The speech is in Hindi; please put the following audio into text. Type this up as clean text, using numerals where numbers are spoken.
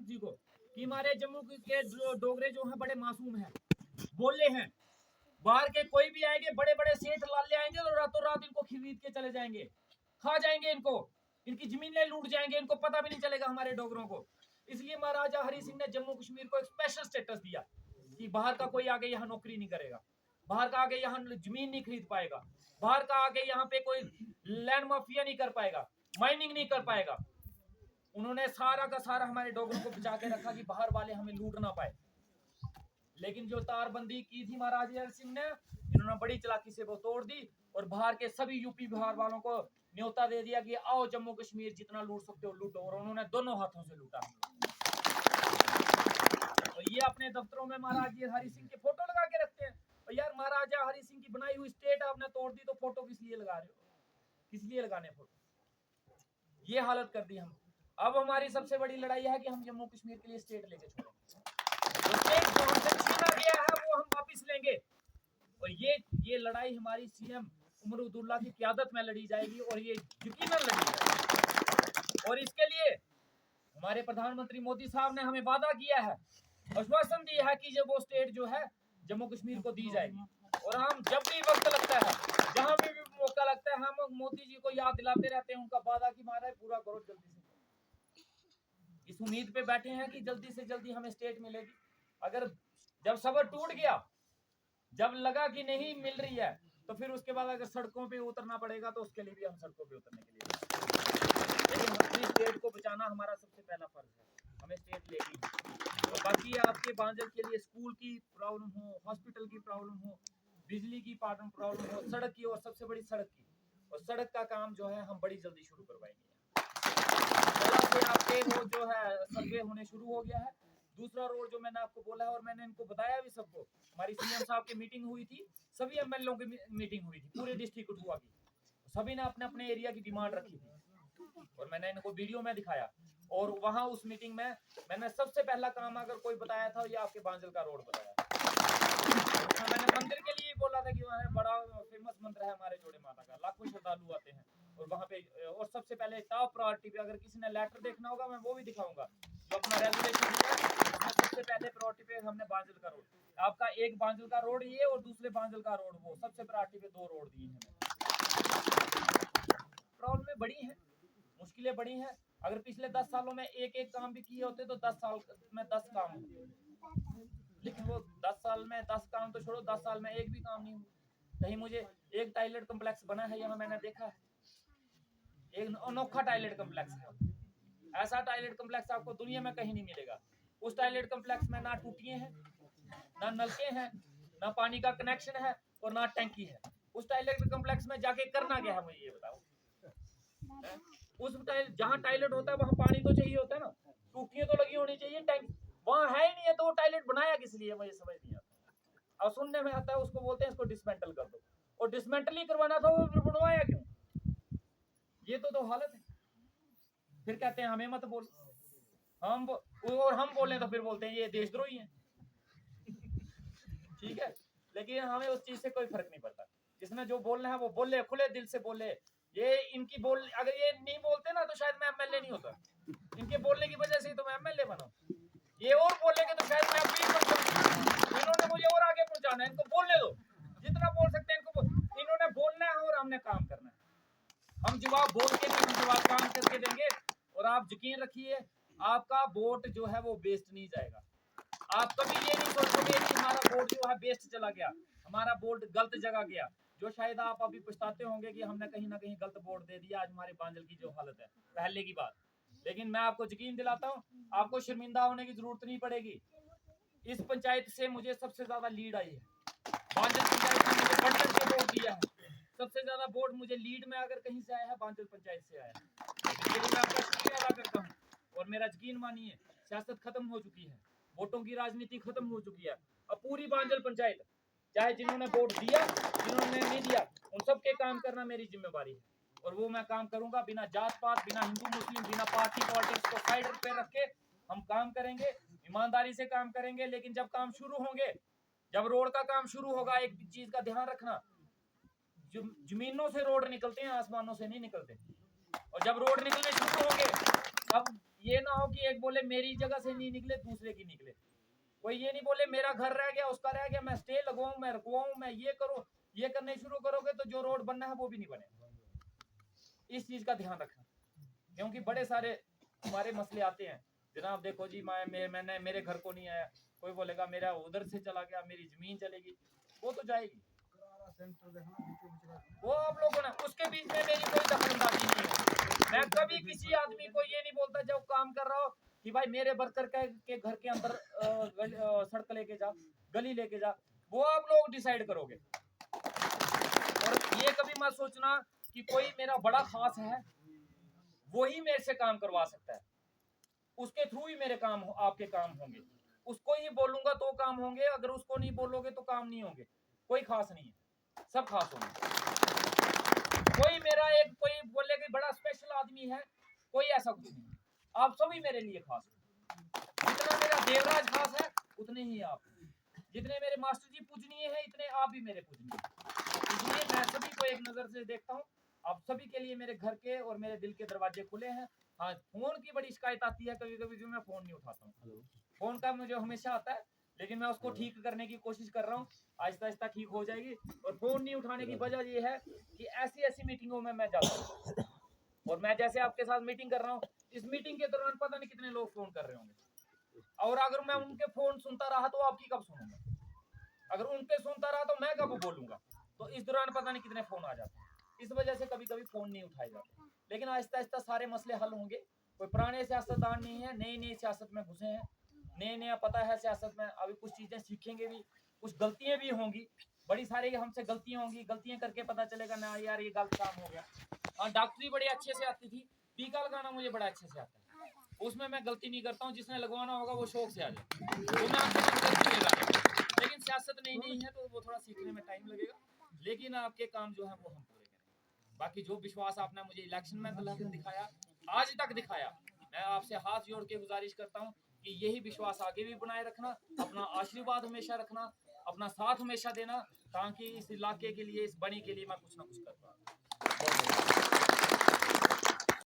जी को कि हमारे जम्मू के डोगरे जो हैं बड़े मासूम हैं, बोले हैं, बाहर के कोई भी आएंगे, बड़े बड़े सेठ लाले आएंगे और रातों रात इनको खरीद के चले जाएंगे, खा जाएंगे इनको, इनकी जमीनें लूट जाएंगे, इनको पता भी नहीं चलेगा हमारे डोगरों को। इसलिए महाराजा हरि सिंह ने जम्मू कश्मीर को एक स्पेशल स्टेटस दिया कि बाहर का कोई आगे यहाँ नौकरी नहीं करेगा, बाहर का आगे यहाँ जमीन नहीं खरीद पाएगा, बाहर का आगे यहाँ पे कोई लैंड माफिया नहीं कर पाएगा, माइनिंग नहीं कर पाएगा। उन्होंने सारा का सारा हमारे डोगरों को बचा के रखा कि बाहर वाले हमें लूट ना पाए। लेकिन जो तारबंदी की थी महाराजा हरि सिंह ने, इन्होंने बड़ी चालाकी से वो तोड़ दी और बाहर के सभी यूपी बिहार वालों को न्योता दे दिया कि आओ जम्मू कश्मीर जितना लूट सकते हो लूटो, और उन्होंने दोनों हाथों से लूटा। तो ये अपने दफ्तरों में महाराजा हरि सिंह के फोटो लगा के रखते हैं। और यार महाराजा हरि सिंह की बनाई हुई स्टेट आपने तोड़ दी तो फोटो किस लिए लगा रहे हो, किस लिए लगाने फोटो? ये हालत कर दी हम। अब हमारी सबसे बड़ी लड़ाई है कि हम जम्मू कश्मीर के लिए स्टेट लेके छोड़ेंगे, स्टेट जो हमसे छीना गया है वो हम वापस लेंगे। और ये लड़ाई हमारी सीएम उमर अब्दुल्ला की क़यादत में लड़ी जाएगी और ये यकीनन लड़ी जाएगी। और इसके लिए हमारे प्रधानमंत्री मोदी साहब ने हमें वादा किया है, आश्वासन दिया है कि जब वो स्टेट जो है जम्मू कश्मीर को दी जाएगी। और हम जब भी वक्त लगता है, जहां भी मौका लगता है, हम मोदी जी को याद दिलाते रहते हैं उनका वादा कि महाराज पूरा करो जल्दी से। इस उम्मीद पे बैठे हैं कि जल्दी से जल्दी हमें स्टेट मिलेगी। अगर जब सबर टूट गया, जब लगा कि नहीं मिल रही है, तो फिर उसके बाद अगर सड़कों पे उतरना पड़ेगा तो उसके लिए भी हम सड़कों पे उतरने के लिए। लेकिन अपनी स्टेट को बचाना हमारा सबसे पहला फर्ज है, हमें स्टेट लेगी। तो बाकी आपके बांजल के लिए स्कूल की प्रॉब्लम हो, हॉस्पिटल की प्रॉब्लम हो, बिजली की प्रॉब्लम हो, सड़क की, और सबसे बड़ी सड़क की, और सड़क का काम जो है हम बड़ी जल्दी शुरू करवाएंगे। से आपके वो जो है सर्वे होने शुरू हो गया है। दूसरा रोड जो मैंने आपको बोला है और मैंने इनको बताया भी सबको, हमारी सीएम साहब की मीटिंग हुई थी, सभी एमएलए की मीटिंग हुई थी पूरे डिस्ट्रिक्ट कठुआ की, सभी ने अपने अपने एरिया की डिमांड रखी थी और मैंने इनको वीडियो में दिखाया। और वहां उस मीटिंग में मैंने सबसे पहला काम अगर कोई बताया था ये आपके बांजल का रोड बताया। मैंने मंदिर के लिए बोला था कि वहाँ बड़ा फेमस मंदिर है हमारे जोड़े माता का, लाखों श्रद्धालु आते हैं और वहाँ पे, और सबसे पहले टॉप प्रायोरिटी पे, अगर किसी ने लेटर देखना होगा मैं वो भी दिखाऊंगा जो अपना रेजोल्यूशन दिया है, सबसे पहले प्रायोरिटी पे हमने बांजल का रोड, आपका एक बांजल का रोड ये और दूसरे बांजल का रोड वो, सबसे प्रायोरिटी पे 2 रोड दिए हैं। प्रॉब्लमें बड़ी हैं, मुश्किलें बड़ी हैं। अगर पिछले 10 सालों में एक एक काम भी किए होते तो 10 साल में 10 काम होते, लेकिन वो 10 साल में 10 काम तो छोड़ो, 10 साल में एक भी काम नहीं हुआ। कहीं मुझे एक टॉयलेट कम्प्लेक्स बना है यहाँ मैंने देखा है, एक अनोखा टॉयलेट कम्प्लेक्स है, ऐसा टॉयलेट कम्प्लेक्स आपको दुनिया में कहीं नहीं मिलेगा। उस टॉयलेट कम्प्लेक्स में ना टूटियां हैं, ना नलके हैं, ना पानी का कनेक्शन है और ना टैंकी है। उस टॉयलेट कम्प्लेक्स में जाके करना क्या है मुझे ये बताओ? उस जहाँ टॉयलेट होता है वहाँ पानी तो चाहिए होता है ना, टूटियां तो लगी होनी चाहिए, टैंक वहाँ है ही नहीं है, तो वो टॉयलेट बनाया किस लिए मुझे समझ नहीं आता। और सुनने में आता है उसको बोलते हैं इसको डिसमेंटल कर दो, और डिसमेंटल ही करवाना था वो बनवाया क्यों? ये तो हालत है। फिर कहते हैं हमें मत बोल, हम और हम बोले तो फिर बोलते हैं ये देशद्रोही है। ठीक है, लेकिन हमें उस चीज से कोई फर्क नहीं पड़ता, जिसने जो बोलना है वो बोले, खुले दिल से बोले। ये इनकी बोल, अगर ये नहीं बोलते ना तो शायद मैं एमएलए नहीं होता, इनके बोलने की वजह से तो मैं एमएलए बना। ये और बोलेंगे तो शायद मैं अपील कर सकूं, इन्होंने मुझे और आगे पहुंचाना है, इनको बोलने दो, जितना बोल सकते हैं इनको इन्होंने बोलना है और हमने काम करना है। हम जवाब बोल के नहीं, हम जवाब काम करके देंगे। और आप यकीन रखिए आपका वोट जो है वो वेस्ट नहीं जाएगा। आप कभी ये नहीं सोचोगे कि हमारा वोट जो है वेस्ट चला गया, हमारा वोट गलत जगह गया, जो शायद आप अभी पछताते होंगे कि हमने कहीं ना कहीं गलत वोट दे दिया। आज हमारे बांजल की जो हालत है पहले की बात, लेकिन मैं आपको यकीन दिलाता हूँ आपको शर्मिंदा होने की जरूरत नहीं पड़ेगी। इस पंचायत से मुझे सबसे ज्यादा लीड आई है, बांजल पंचायत ने मुझे बढ़कर के वोट दिया है, सबसे ज्यादा वोट मुझे लीड में अगर कहीं से आया है बांजल पंचायत से आया है। लेकिन मैं आपका शुक्रिया अदा करता हूँ और मेरा यकीन मानिए सियासत खत्म हो चुकी है, वोटों की राजनीति खत्म हो चुकी है। अब पूरी बांजल पंचायत, चाहे जिन्होंने वोट दिया जिन्होंने नहीं दिया, उन सबके काम करना मेरी जिम्मेवारी है और वो मैं काम करूंगा बिना जात पात, बिना हिंदू मुस्लिम, बिना पार्टी पॉलिटिक्स को साइड पे रख के हम काम करेंगे, ईमानदारी से काम करेंगे। लेकिन जब काम शुरू होंगे, जब रोड का काम शुरू होगा, एक चीज का ध्यान रखना, जमीनों से रोड निकलते हैं, आसमानों से नहीं निकलते। और जब रोड निकलने शुरू होंगे, अब ये ना हो कि एक बोले मेरी जगह से नहीं निकले, दूसरे की निकले। कोई ये नहीं बोले मेरा घर रह गया, उसका रह गया, मैं स्टे लगवाऊं, मैं रुकवाऊं, मैं ये करूं। ये करने शुरू करोगे तो जो रोड बनना है वो भी नहीं बनेगा। इस चीज का ध्यान रखना, क्योंकि बड़े सारे हमारे मसले आते हैं। जनाब देखो जी, मैंने मेरे घर को नहीं आया, कोई बोलेगा मेरा उधर से चला गया, मेरी जमीन चलेगी, वो तो जाएगी, वो आप लोगों ने, उसके बीच में मेरी कोई दखलंदाजी नहीं है। मैं कभी किसी आदमी को ये नहीं बोलता जब काम कर रहा हो कि भाई मेरे वर्कर के घर के अंदर सड़क लेके जा, गली लेके जा, वो आप लोग डिसाइड करोगे। और ये कभी मत सोचना कि कोई मेरा बड़ा खास है वो ही मेरे से काम करवा सकता है, उसके थ्रू ही मेरे काम आपके काम होंगे। उसको ही बोलूंगा तो काम होंगे, अगर उसको नहीं बोलोगे तो काम नहीं होंगे। कोई खास नहीं है, सब खास होंगे। कोई मेरा एक कोई बोले कि बड़ा स्पेशल आदमी है, कोई ऐसा कुछ नहीं। आप सभी मेरे लिए खास हो। जितना मेरा देवराज खास है उतने ही आप, जितने मेरे मास्टर जी पूजनीय है इतने आप भी मेरे पूजनीय। इसलिए मैं सभी को एक नजर से देखता हूँ। आप सभी के लिए मेरे घर के और मेरे दिल के दरवाजे खुले हैं। हाँ, फोन की बड़ी शिकायत आती है कभी कभी, जो मैं फोन नहीं उठाता हूँ। फोन का मुझे हमेशा आता है, लेकिन मैं उसको ठीक करने की कोशिश कर रहा हूँ। आहिस्ता आहिस्ता ठीक हो जाएगी। और फोन नहीं उठाने की वजह ये है कि ऐसी ऐसी मीटिंगों में मैं जाता हूँ, और मैं जैसे आपके साथ मीटिंग कर रहा हूँ, इस मीटिंग के दौरान पता नहीं कितने लोग फोन कर रहे होंगे, और अगर मैं उनके फोन सुनता रहा तो आपकी कब सुनूंगा? अगर उनके सुनता रहा तो मैं कब बोलूंगा? तो इस दौरान पता नहीं कितने फोन आ जाते हैं। इस वजह से कभी कभी फोन नहीं उठाए जाते, लेकिन आहिस्ता आहिस्ता सारे मसले हल होंगे। कोई पुराने सियासतदान नहीं है, नई नई सियासत में घुसे हैं, नए नया पता है सियासत में। अभी कुछ चीजें सीखेंगे भी, कुछ गलतियां भी होंगी, बड़ी सारी हमसे गलतियां होंगी, गलतियां करके पता चलेगा ना यार ये गलत काम हो गया। हाँ, डॉक्टरी बड़ी अच्छे से आती थी, टीका लगाना मुझे बड़ा अच्छे से आता है, उसमें मैं गलती नहीं करता हूँ। जिसने लगवाना होगा वो शौक से आ जाए, वो मैं आपके साथ गलती नहीं लगाऊंगा। लेकिन सियासत नई नहीं है तो वो थोड़ा सीखने में टाइम लगेगा, लेकिन आपके काम जो है वो हम पूरे करेंगे। बाकी जो विश्वास आपने मुझे इलेक्शन में दिखाया, आज तक दिखाया, मैं आपसे हाथ जोड़ के गुजारिश करता हूँ कि यही विश्वास आगे भी बनाए रखना, अपना आशीर्वाद हमेशा रखना, अपना साथ हमेशा देना, ताकि इस इलाके के लिए, इस बनी के लिए मैं कुछ ना कुछ कर पाऊँ।